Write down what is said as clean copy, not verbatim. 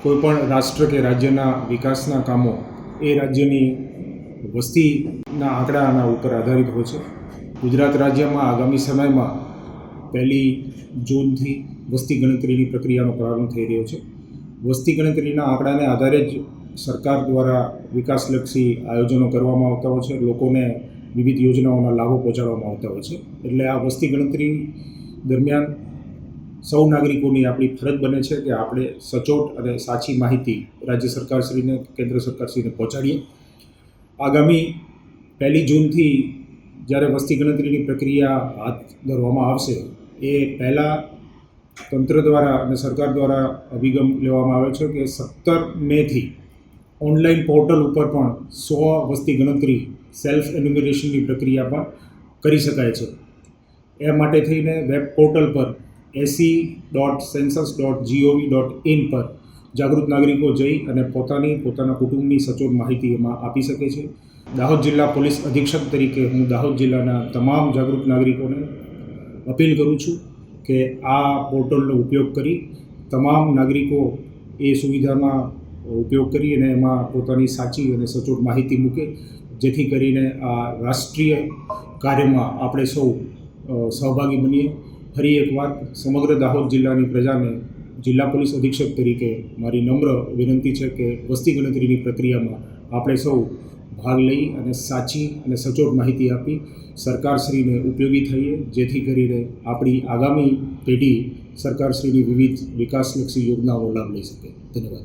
કોઈપણ રાષ્ટ્ર કે રાજ્યના વિકાસના કામો એ રાજ્યની વસ્તીના આંકડાના ઉપર આધારિત હોય છે. ગુજરાત રાજ્યમાં આગામી સમયમાં 1 જૂનથી વસ્તી ગણતરીની પ્રક્રિયાનો પ્રારંભ થઈ રહ્યો છે. વસ્તી ગણતરીના આંકડાને આધારે જ સરકાર દ્વારા વિકાસલક્ષી આયોજનો કરવામાં આવતા હોય છે, લોકોને વિવિધ યોજનાઓના લાભો પહોંચાડવામાં આવતા હોય છે. એટલે આ વસ્તી ગણતરી દરમિયાન સૌ નાગરિકોની આપણી ફરજ બને છે કે આપણે સચોટ અને સાચી માહિતી રાજ્ય સરકારશ્રીને, કેન્દ્ર સરકારશ્રીને પહોંચાડીએ. આગામી 1 જૂનથી જ્યારે વસ્તી ગણતરીની પ્રક્રિયા હાથ ધરવામાં આવશે એ પહેલાં તંત્ર દ્વારા અને સરકાર દ્વારા અભિગમ લેવામાં આવે છે કે 17 મેથી ઓનલાઈન પોર્ટલ ઉપર પણ વસ્તી ગણતરી સેલ્ફ એન્યુમરેશનની પ્રક્રિયા પણ કરી શકાય છે. એ માટે થઈને વેબ પોર્ટલ પર se.census.gov.in પર જાગૃત નાગરિકો જઈ અને પોતાના કુટુંબની સચોટ માહિતી એમાં આપી શકે છે. દાહોદ જિલ્લા પોલીસ અધિક્ષક તરીકે હું દાહોદ જિલ્લાના તમામ જાગૃત નાગરિકોને અપીલ કરું છું કે આ પોર્ટલનો ઉપયોગ કરી તમામ નાગરિકો એ સુવિધામાં ઉપયોગ કરી અને એમાં પોતાની સાચી અને સચોટ માહિતી મૂકે, જેથી કરીને આ રાષ્ટ્રીય કાર્યમાં આપણે સૌ સહભાગી બનીએ. ફરી એકવાર સમગ્ર દાહોદ જિલ્લાની પ્રજાને જિલ્લા પોલીસ અધિક્ષક તરીકે મારી નમ્ર વિનંતી છે કે વસ્તી ગણતરીની પ્રક્રિયામાં આપણે સૌ ભાગ લઈ અને સાચી અને સચોટ માહિતી આપી સરકારશ્રીને ઉપયોગી થઈએ, જેથી કરીને આપણી આગામી પેઢી સરકારશ્રીની વિવિધ વિકાસલક્ષી યોજનાઓનો લાભ લઈ શકે. ધન્યવાદ.